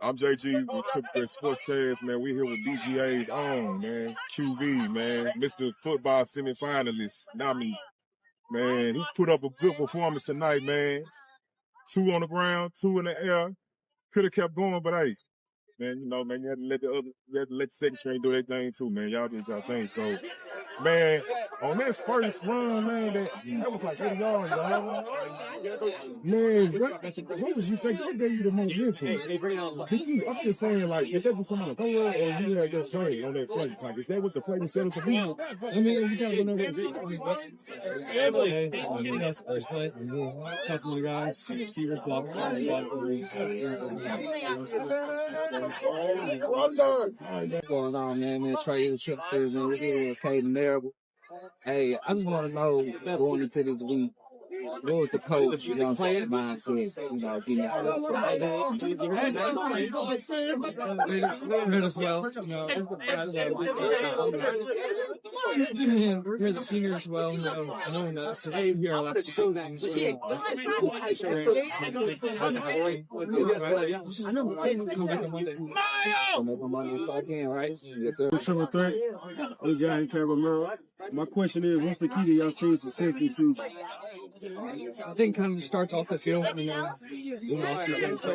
I'm JG with Triple Threat Sportscast, man. We here with BGA's own, man. QB, man. Mr. Football semifinalist nominee. Man, he put up a good performance tonight, man. 2 on the ground, 2 in the air. Could have kept going, but hey, man, you know, man, you had to let the second string do their thing too, man. Y'all did y'all thing. So, man, on that first run, man, that was like 80 yards, y'all. Man, what was you think? What gave you the most mental? I'm just saying, like, is that just come out of nowhere, or you had your trade on that play? Like, is that what the play was set up to be? I mean, you gotta know what that's first play. Talk to my guys, receivers, block. What's going on, man? Trey is Triple Threat, man. We're here with Kaedyn Marable. Hey, I just want to know, going into this week, what was the coach, mindset, getting out as well, we're the senior as well, knowing that, so here are lots of show things. Triple Threat, we got Kaedyn Marable. My question is, what's the key to your team's success this season? I think kind of starts off the field, so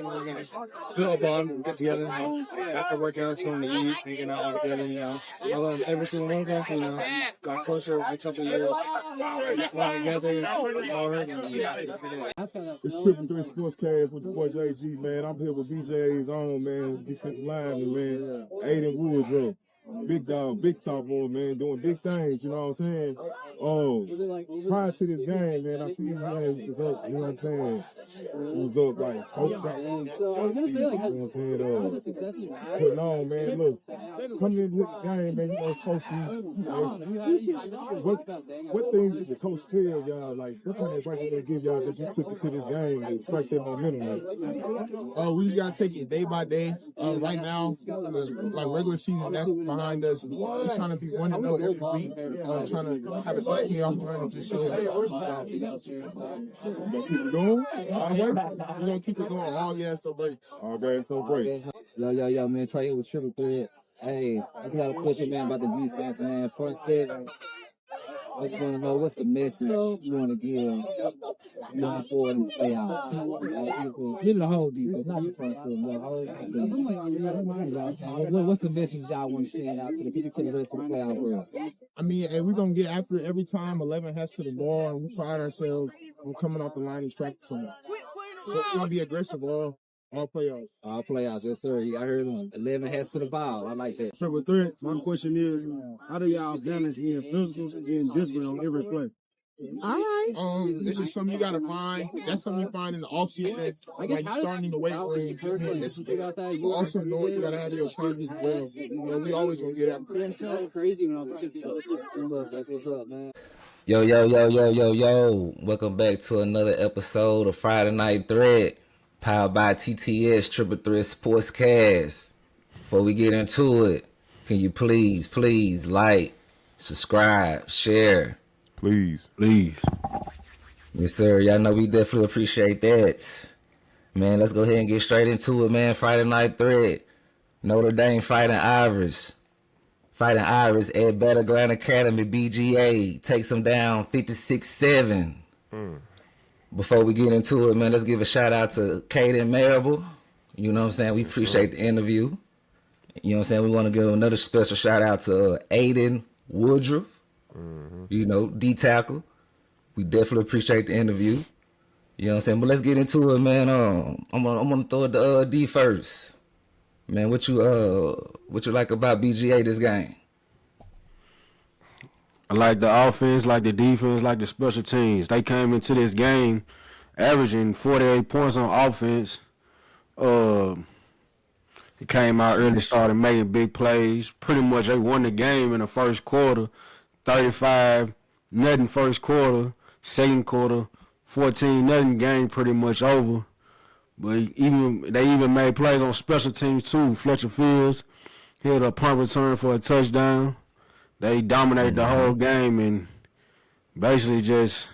we're going to build a bond, get together, after workouts, going to eat, hanging out all together, I love every single one of them, got closer a couple of years, together, It's Triple Threat Sportscast with the boy JG, man. I'm here with BJ's own, man, defensive lineman, man, Ayden Woodruff. Big dog, big sophomore, man, doing big things, you know what I'm saying? Oh, prior to this game, man, I see you guys was up, you know what I'm saying? It was up like coach So I was gonna say, like, how the success is putting on, man. Look, coming into this game, man, you know, it's supposed to what things did the coach tell y'all, like, what kind of advice did they give y'all that you took into this game and strike that momentum? We just gotta take it day by day. Right now, like regular season, that's behind us. We're trying to be 1-0 every week. Trying to have a playoff run and just show Keep it going? we're gonna keep it going. All gas, no brakes. All gas, no brakes. Yo, man, Trey with Triple Threat. Hey, I just got a question, man, about the defense, man. Front seven. I just want to know, what's the message you want to give going forward in the playoffs? Give the whole defense, not the front seven, the whole defense. What's the message y'all want to send out to the rest of the playoff world? I mean, and we're gonna get after it every time 11 has to the ball, and we pride ourselves on coming off the line and striking someone. So we're gonna be aggressive all playoffs. All playoffs, yes, sir. I heard 11 heads to the ball. I like that. Triple Threat, my question is, how do y'all balance being physical and being disciplined on every play? All right. This is something you gotta find. That's something you find in the offseason. Like you're starting in the weight room. You also know you gotta have your friends as well. You know, we always gonna get after it. That's crazy when I was a kid. That's what's up, man. Yo. Welcome back to another episode of Friday Night Threat, powered by TTS Triple Threat Sportscast. Before we get into it, can you please like, subscribe, share? Please. Yes, sir. Y'all know we definitely appreciate that. Man, let's go ahead and get straight into it, man. Friday Night Threat. Notre Dame fighting Irish at Battleground Academy. BGA takes them down 56-7. Before we get into it, man, let's give a shout out to Kaedyn Marable. You know what I'm saying? We appreciate the interview. You know what I'm saying? We want to give another special shout out to Ayden Woodruff. You know, D-tackle. We definitely appreciate the interview. You know what I'm saying? But let's get into it, man. I'm gonna throw it to D first. Man, what you like about BGA this game? I like the offense, like the defense, like the special teams. They came into this game averaging 48 points on offense. He came out early, started making big plays. Pretty much they won the game in the first quarter, 35-0 first quarter. Second quarter, 14-0 game pretty much over. But they even made plays on special teams too. Fletcher Fields hit a punt return for a touchdown. They dominated the whole game and basically just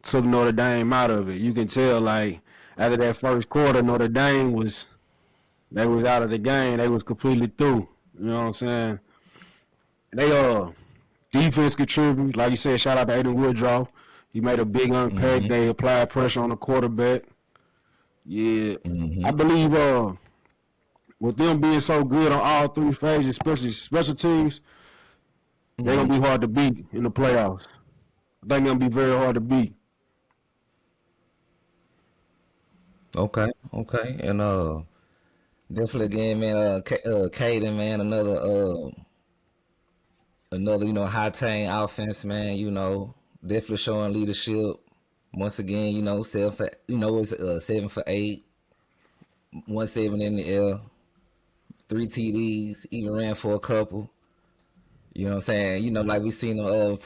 took Notre Dame out of it. You can tell, like, after that first quarter, Notre Dame was they was out of the game. They was completely through. You know what I'm saying? They defense contribute. Like you said, shout out to Ayden Woodruff. He made a big impact. They applied pressure on the quarterback. Yeah. I believe with them being so good on all three phases, especially special teams, they're gonna be hard to beat in the playoffs. I think they're gonna be very hard to beat. Okay. And definitely again, man, Kaedyn, man, another, high team offense, man, definitely showing leadership. Once again, it's 7 for 8, 170 in the air, 3 TDs, even ran for a couple. You know what I'm saying? Like we seen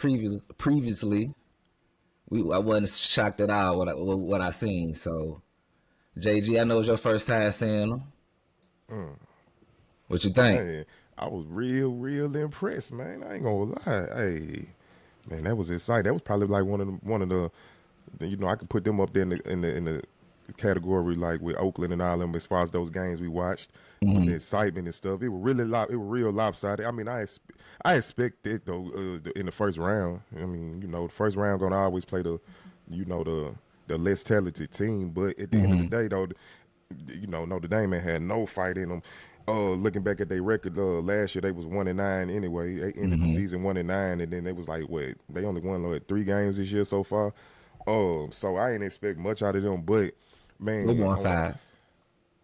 previously, I wasn't shocked at all what I seen. So, JG, I know it's your first time seeing them. What you think? Man, I was real impressed, man. I ain't gonna lie. Hey, man, that was exciting. That was probably like one of the I could put them up there in the category like with Oakland and all them as far as those games we watched, the excitement and stuff. It was real lopsided. I mean, I expected though in the first round. I mean, the first round gonna always play the less talented team, but at the end of the day though, Notre Dame had no fight in them. Looking back at their record, last year they was 1-9 anyway. They ended the season 1-9, and then they was like, they only won 3 games this year so far. So I ain't expect much out of them, but man, They won 5.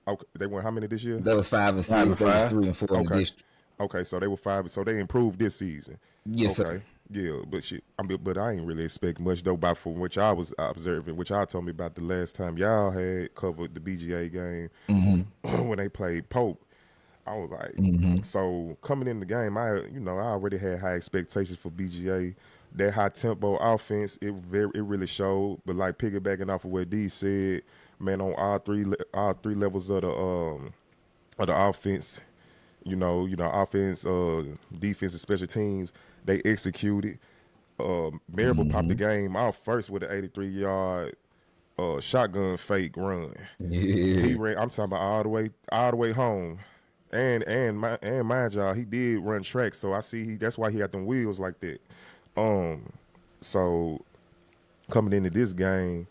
Okay, they won how many this year? That was 5 and 6. That was 3 and 4 in the district. Okay, so they were 5. So they improved this season. Yes, okay. sir. Yeah, but I ain't really expect much though. By from which I was observing, which y'all told me about the last time y'all had covered the BGA game when they played Pope. I was like, so coming in the game, I already had high expectations for BGA. That high tempo offense, it really showed. But like piggybacking off of what D said, man, on all three levels of the offense, offense, defense, and special teams, they executed. Marable popped the game off first with an 83-yard shotgun fake run. Yeah. He ran. I'm talking about all the way home. And mind y'all, he did run track, so I see that's why he got them wheels like that. So coming into this game,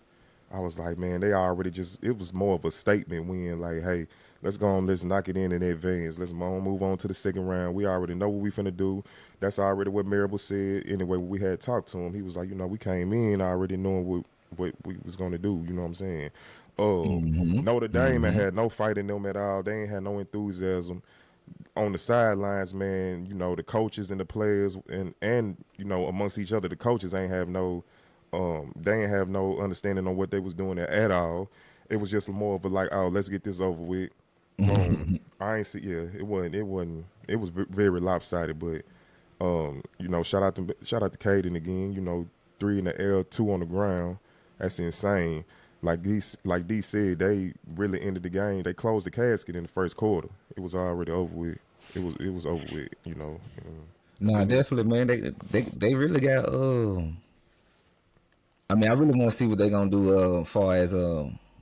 I was like, man, they already it was more of a statement win. Like, hey, let's go on, let's knock it in advance. Let's move on to the second round. We already know what we finna do. That's already what Marable said. Anyway, when we had talked to him, he was like, we came in already knowing what we was gonna do. You know what I'm saying? Notre Dame had no fight in them at all. They ain't had no enthusiasm on the sidelines, man. The coaches and the players and amongst each other, the coaches ain't have no they ain't have no understanding on what they was doing at all. It was just more of a like, oh, let's get this over with. I ain't see. Yeah, it wasn't. It was very lopsided, but shout out to Kaedyn again. 3 in the air, 2 on the ground. That's insane. Like D said, they really ended the game. They closed the casket in the first quarter. It was already over with. It was over with. No, definitely, man. They really got. I mean, I really want to see what they're gonna do. As far as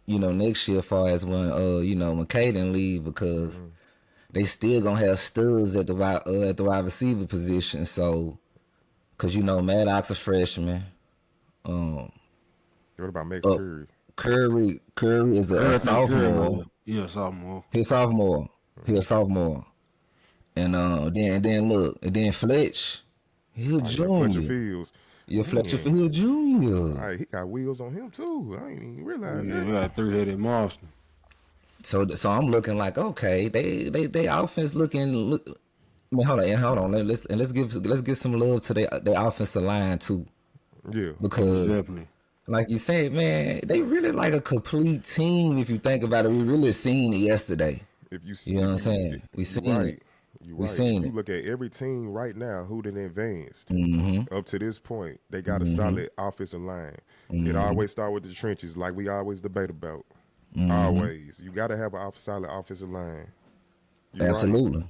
next year, as far as when when Kaedyn leave, because they still gonna have studs at the wide receiver position. So, because Maddox a freshman. What about Max Curry? Curry is a sophomore. Yeah, sophomore. He's a sophomore. And then Fletch, he's a junior. Fletcher Fields. Yeah, Fletcher Fields Jr. All right, he got wheels on him too. I ain't even realize that. He got 3-headed monster. So I'm looking like, okay, they offense looking. I mean, hold on. Let's give some love to their offensive line too. Yeah, because definitely. Like you said, man, they really like a complete team. If you think about it, we really seen it yesterday. If you see, you know what I'm saying? We seen it. We seen it. You look at every team right now who done advanced up to this point. They got a solid offensive line. It always start with the trenches, like we always debate about. Always, you got to have a solid offensive line. Absolutely,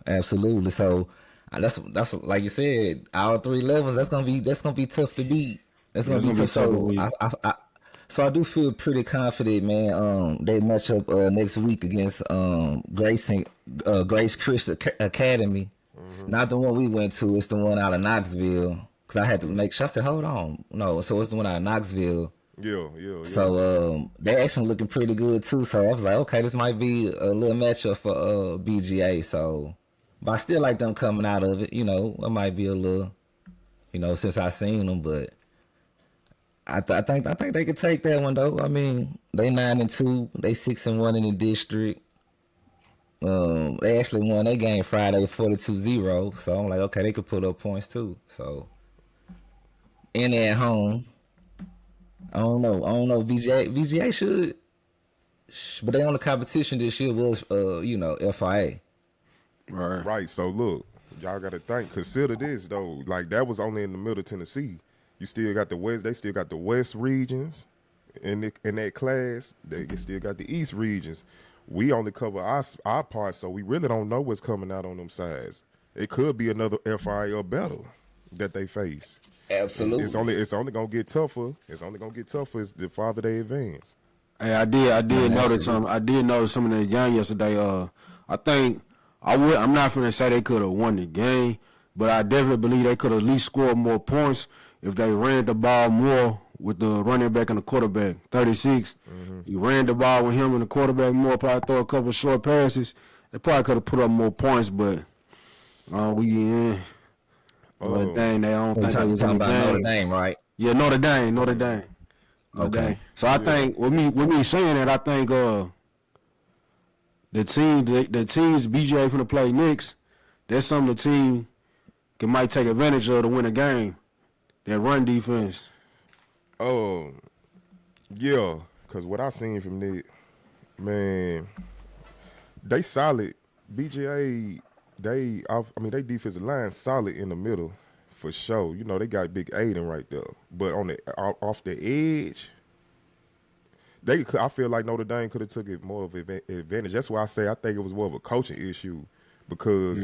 absolutely. So that's like you said, all 3 levels. That's gonna be tough to beat. That's gonna be tough. So So I do feel pretty confident, man. They match up next week against Grace Christian Academy. Not the one we went to. It's the one out of Knoxville. Cause I had to make sure. I said, hold on, no. So it's the one out of Knoxville. Yeah. So they actually looking pretty good too. So I was like, okay, this might be a little matchup for BGA. So, but I still like them coming out of it. You know, it might be a little, you know, since I seen them, but I think they could take that one though. I mean, they 9-2, they 6-1 in the district. They actually won their game Friday 42-0. So I'm like, okay, they could put up points too. So, and they at home. I don't know. VGA should, but they on the competition this year was, FIA. Right. So look, y'all got to consider this though. Like that was only in the middle of Tennessee. You still got the West. They still got the West regions in that class. They still got the East regions. We only cover our part, so we really don't know what's coming out on them sides. It could be another FIA or better that they face. Absolutely. It's only gonna get tougher. It's only gonna get tougher as the farther they advance. Hey, I did notice some. I did notice some of the game yesterday. I think I'm not gonna say they could have won the game, but I definitely believe they could have at least scored more points if they ran the ball more with the running back and the quarterback. 36. You ran the ball with him and the quarterback more. Probably throw a couple of short passes. They probably could have put up more points, but Notre Dame, they don't think they was in the about game. Notre Dame, right? Yeah, Notre Dame. Okay. So I think with me saying that, I think the teams BGA finna play next, that's something the team might take advantage of to win a game. That run defense. Yeah, because what I seen from that, man, they solid. BGA, they defensive line solid in the middle for sure. You know, they got big Ayden right there. But on the off the edge, I feel like Notre Dame could have took it more of an advantage. That's why I say I think it was more of a coaching issue because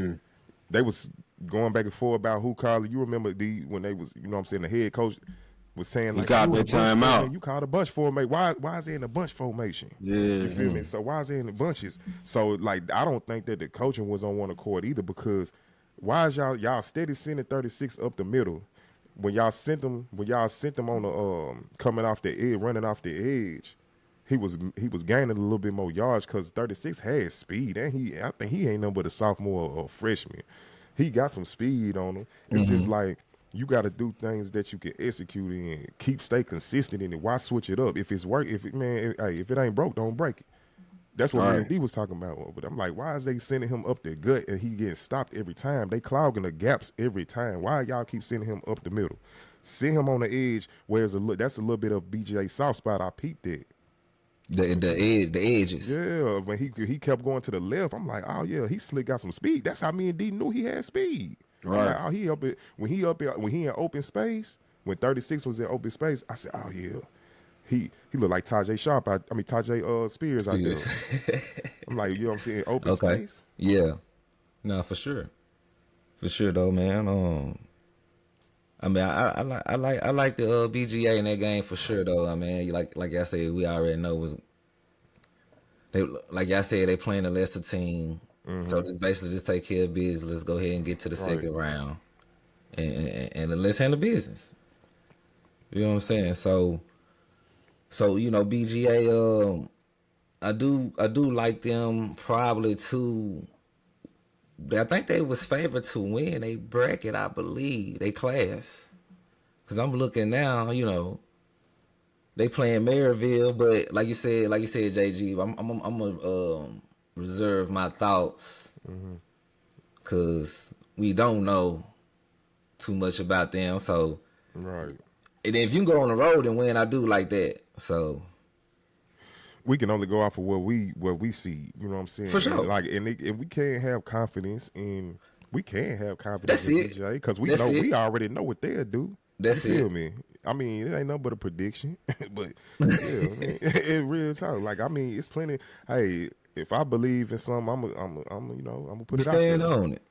they was going back and forth about who called it. You remember when they was, you know what I'm saying, the head coach was saying like, got that time out. You called a bunch formation. Why is it in a bunch formation? Yeah. You feel me? So why is it in the bunches? So like I don't think that the coaching was on one accord either because why is y'all steady sending 36 up the middle when y'all sent them on the coming off the edge, running off the edge. He was gaining a little bit more yards because 36 had speed, and I think he ain't nothing but a sophomore or freshman. He got some speed on him. It's just like you got to do things that you can execute and stay consistent in it. Why switch it up if it's work? If it ain't broke, don't break it. That's what me and D was talking about. But I'm like, why is they sending him up the gut and he getting stopped every time? They clogging the gaps every time. Why y'all keep sending him up the middle? Send him on the edge where that's a little bit of BGA soft spot. I peeped it. The edges. Yeah, when he kept going to the left, I'm like, oh yeah, he slick got some speed. That's how me and D knew he had speed. Right. Like, when he in open space, when 36 was in open space, I said, oh yeah, he looked like Tajay Spears out there. I'm like, you know what I'm saying, open space. Yeah, no, for sure though, man. I mean, I like the BGA in that game for sure though. I mean, like I said, we already know they playing the lesser team. So just basically just take care of business. Let's go ahead and get to the second round, and let's handle business. You know what I'm saying? So you know, BGA, I do like them probably too. I think they was favored to win a bracket, I believe, they class. Cause I'm looking now, you know, they playing Maryville, but like you said, JG, I'm gonna reserve my thoughts, cause we don't know too much about them. So, right. And if you can go on the road and win, I do like that. So. We can only go off of what we see, you know what I'm saying? For sure. And we can't have confidence in That's in it. BGA because we already know what they'll do. That's you feel it. me? I mean, it ain't nothing but a prediction, but yeah, man, it real talk. Like I mean, it's plenty. Hey, if I believe in something, I'm gonna put it out there. Stand on it.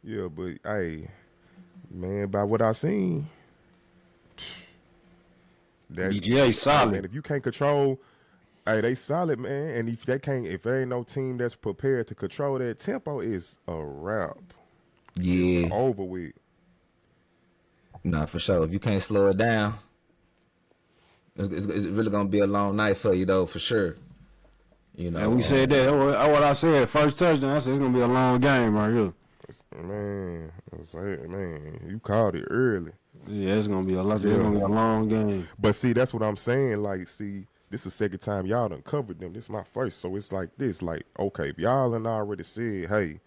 Yeah, but hey, man, by what I seen, BGA solid. Man, if you can't control, hey, they solid, man. And if there ain't no team that's prepared to control that tempo, it's a wrap. Yeah. It's over with. Nah, for sure. If you can't slow it down, it's really gonna be a long night for you though, for sure. You know. And we said that. What I said, first touchdown, I said it's gonna be a long game right here. Man, you called it early. Yeah, it's gonna be a long game. But see, that's what I'm saying. Like, see, this is the second time y'all done covered them. This is my first, so it's like this. Like, okay, if y'all done already said, hey,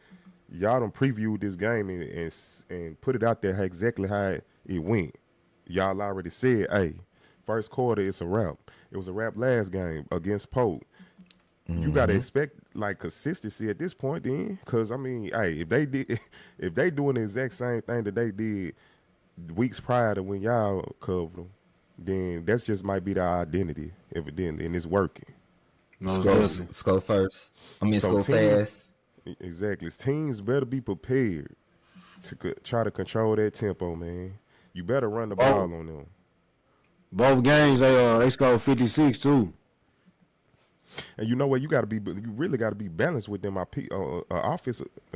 y'all done previewed this game and put it out there exactly how it went. Y'all already said, hey, first quarter it's a wrap. It was a wrap last game against Pope. You gotta expect like consistency at this point, then, because I mean, hey, if they doing the exact same thing that they did weeks prior to when y'all covered them, then that's just might be their identity, evidently, and it's working. Score first. Score fast. Exactly. Teams better be prepared to try to control that tempo, man. You better run the ball on them. Both games they scored 56 too. And you know what? You really got to be balanced with them. A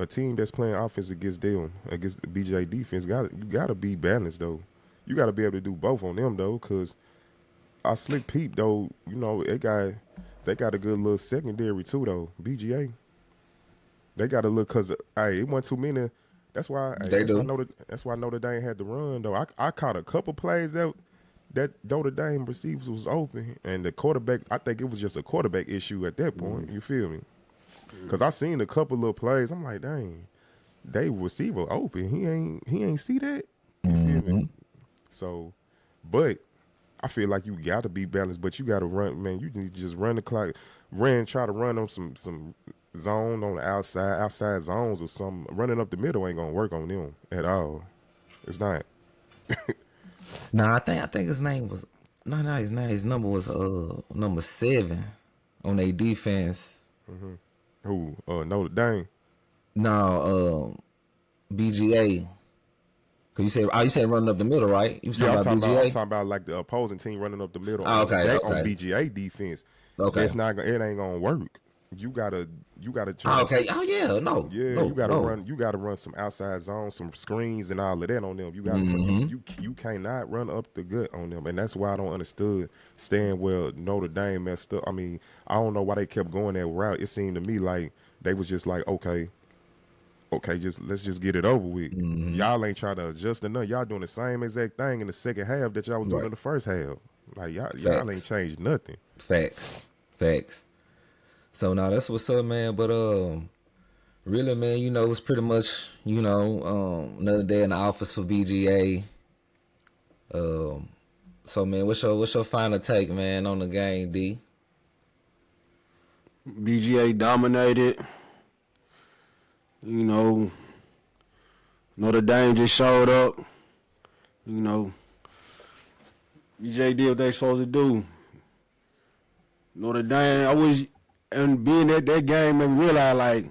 team that's playing offense against them, against the BGA defense, you got to be balanced though. You got to be able to do both on them though, because I slick peep though. You know they got a good little secondary too though. BGA, they got a look because it wasn't too many. That's why that's why Notre Dame had to run though. I caught a couple plays that Notre Dame receivers was open, and the quarterback, I think it was just a quarterback issue at that point. You feel me? Because I seen a couple of plays. I'm like, dang, they receiver open. He ain't see that. You feel me? So, but I feel like you got to be balanced, but you got to run, man. You need to just run the clock, try to run on some zone on the outside zones or something. Running up the middle ain't gonna work on them at all. It's not. Nah, I think his name was his number was number 7 on their defense. Who? Notre Dame. No, BGA. Cause you said running up the middle, right? You I'm talking talking about BGA? I'm talking about like the opposing team running up the middle. Oh, okay. On BGA defense. Okay. It ain't gonna work. You gotta try. Okay. Oh yeah. No. Yeah, no, you gotta no. run. You gotta run some outside zones, some screens, and all of that on them. You gotta you cannot run up the gut on them, and that's why I don't understand where Notre Dame messed up. I mean, I don't know why they kept going that route. It seemed to me like they was just like, okay, let's just get it over with. Y'all ain't trying to adjust enough. Y'all doing the same exact thing in the second half that y'all was doing in the first half. Like y'all ain't changed nothing. Facts. So now that's what's up, man. But really, man, you know, it's pretty much, you know, another day in the office for BGA. So man, what's your final take, man, on the game, D? BGA dominated. You know, Notre Dame just showed up. You know, BGA did what they supposed to do. Notre Dame, and being at that game made me realize, like,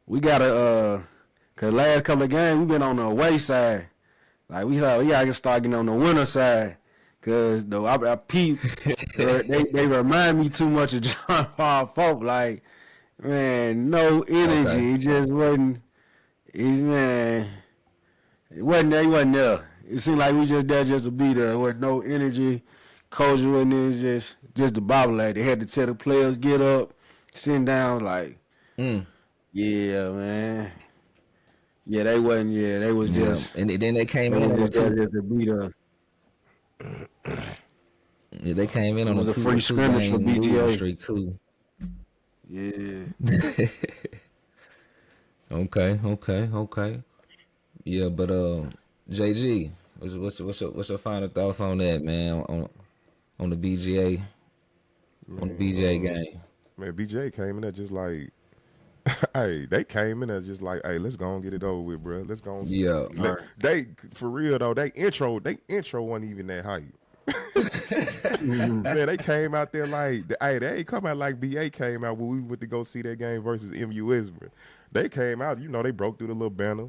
we gotta, cause last couple of games we been on the away side. Like we gotta start getting on the winner side. Cause though I peep, they remind me too much of John Paul Folk. Like, man, no energy. Okay. It just wasn't. It wasn't there. He wasn't there. It seemed like we just there just to be there. There was no energy. Coach wasn't there, just the bobblehead. They had to tell the players get up, sit down. Like, yeah, man. Yeah, they wasn't. Yeah, they was just. And then they came in on the just to be there. Yeah, they came in on a free scrimmage for BGA streak too. Yeah. Okay. Yeah, but JG, what's your final thoughts on that, man? On the BGA, on the BGA game. Man, BGA came in there just like, hey, they came in there just like, hey, let's go and get it over with, bro. Let's go. They for real though. They intro wasn't even that hype. Man, they came out there like, hey, they ain't come out like BA came out when we went to go see that game versus MUS, bro. They came out, you know, they broke through the little banner.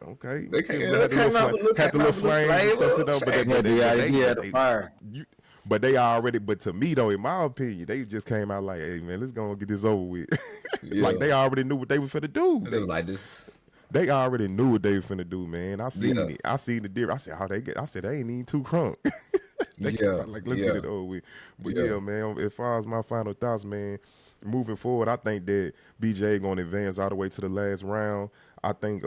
Okay, They you came feel me? Had the little flames and stuff set up, the fire. but they already. But to me though, in my opinion, they just came out like, "Hey man, let's go and get this over with." Yeah. Like they already knew what they were finna do. They was like this. They already knew what they were finna do, man. I seen Yeah. it. I seen the difference. I said, "How they get?" I said, "They ain't even too crunk." They came out like, let's get it over with. But yeah, man. As far as my final thoughts, man, moving forward, I think that BGA gonna advance all the way to the last round. I think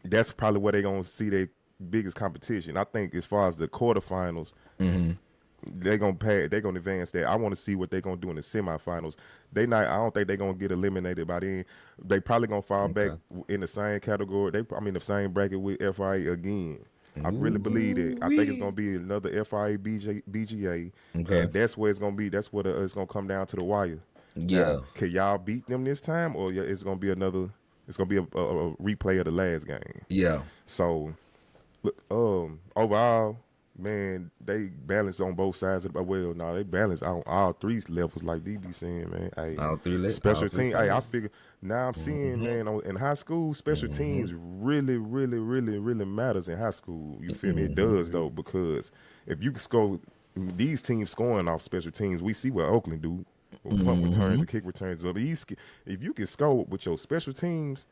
that's probably where they gonna see their biggest competition. I think as far as the quarterfinals, they're gonna pass. They're gonna advance that. I want to see what they're gonna do in the semifinals. I don't think they're gonna get eliminated by then. They probably gonna fall back in the same category. The same bracket with FIA again. I really believe it. I think it's gonna be another FIA BGA, and that's where it's gonna be. That's what it's gonna come down to the wire. Yeah. Now, can y'all beat them this time, or it's gonna be another? It's gonna be a replay of the last game. Yeah. So, look, overall, man, they balance on both sides of the well. No, they balance on all three levels, like DB saying, man. Hey, All three levels. special team. Hey, I figure now I'm seeing, man, in high school, special teams really, really, really, really matters in high school. You feel me? It does though, because if you can score, these teams scoring off special teams, we see what Oakland do. Punt returns and kick returns. But if you can score with your special teams,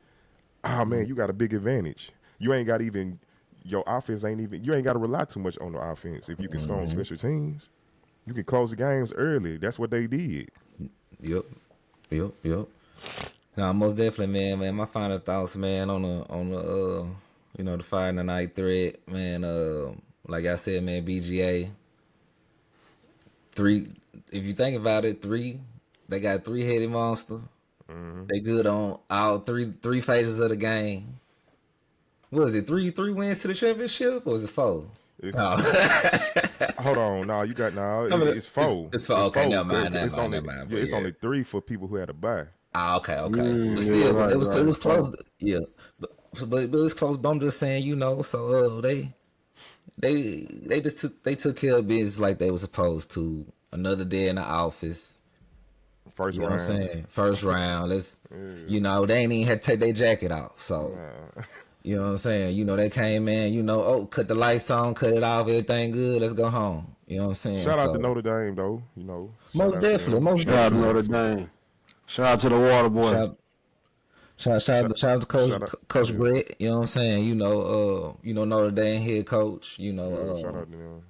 oh man, you got a big advantage. You ain't got even your offense you ain't got to rely too much on the offense. If you can score on special teams, you can close the games early. That's what they did. Yep. No, most definitely, man. My final thoughts, man, on the the Friday night thread, man. Like I said, man, BGA 3. If you think about it, 3. They got 3-headed monster. They good on all three phases of the game. What is it? 3 wins to the championship, or is it 4? Hold on, no, you got it's 4. It's 4. Okay, never mind. It's only 3 for people who had a bye. Okay. But still, it was close. Yeah, but it's close. But I'm just saying, so they took care of business like they were supposed to. Another day in the office. First round. What I'm saying? First round. Let's, they ain't even had to take their jacket off. So, you know what I'm saying? They came in, cut the lights on, cut it off, everything good, let's go home. You know what I'm saying? Shout out to Notre Dame, though. Most definitely. Shout out to Notre Dame. Shout out to the water boy. Shout out to Coach Brett. You know what I'm saying? Notre Dame head coach. Shout out to them.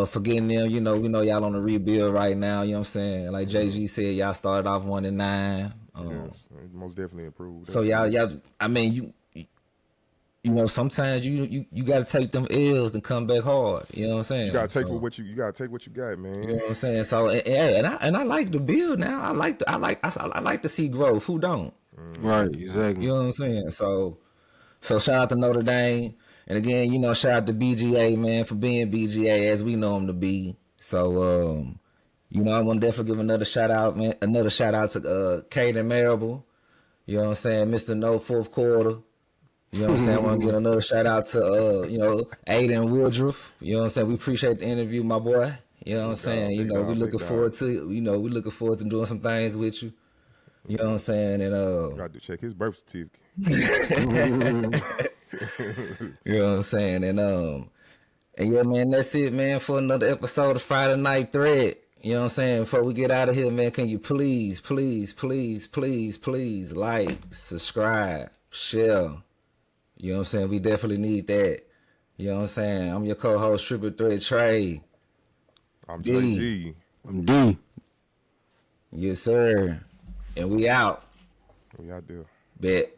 Forgetting them, we know y'all on the rebuild right now, you know what I'm saying? Like JG said, y'all started off 1-9. Yes, most definitely improved. So y'all, I mean, sometimes you got to take them L's and come back hard. You know what I'm saying? You got to take what you got to take what you got, man. You know what I'm saying? So and I like the build now. I like to see growth. Who don't? Right, exactly. You know what I'm saying? So shout out to Notre Dame. And again, shout out to BGA, man, for being BGA as we know him to be. So, I want to definitely give another shout out, man. Another shout out to Kaedyn Marable. You know what I'm saying? Mr. No Fourth Quarter. You know what I'm saying? I want to give another shout out to, Ayden Woodruff. You know what I'm saying? We appreciate the interview, my boy. You know what I'm saying? We looking forward to, we looking forward to doing some things with you. You know what I'm saying? And got to check his birth certificate. You know what I'm saying? And yeah, man, that's it, man, for another episode of Friday Night Thread. You know what I'm saying? Before we get out of here, man, can you please like, subscribe, share. You know what I'm saying? We definitely need that. You know what I'm saying? I'm your co-host, Triple Threat Trey. I'm JG. I'm D. Yes, sir. And we out. We out there. Bet.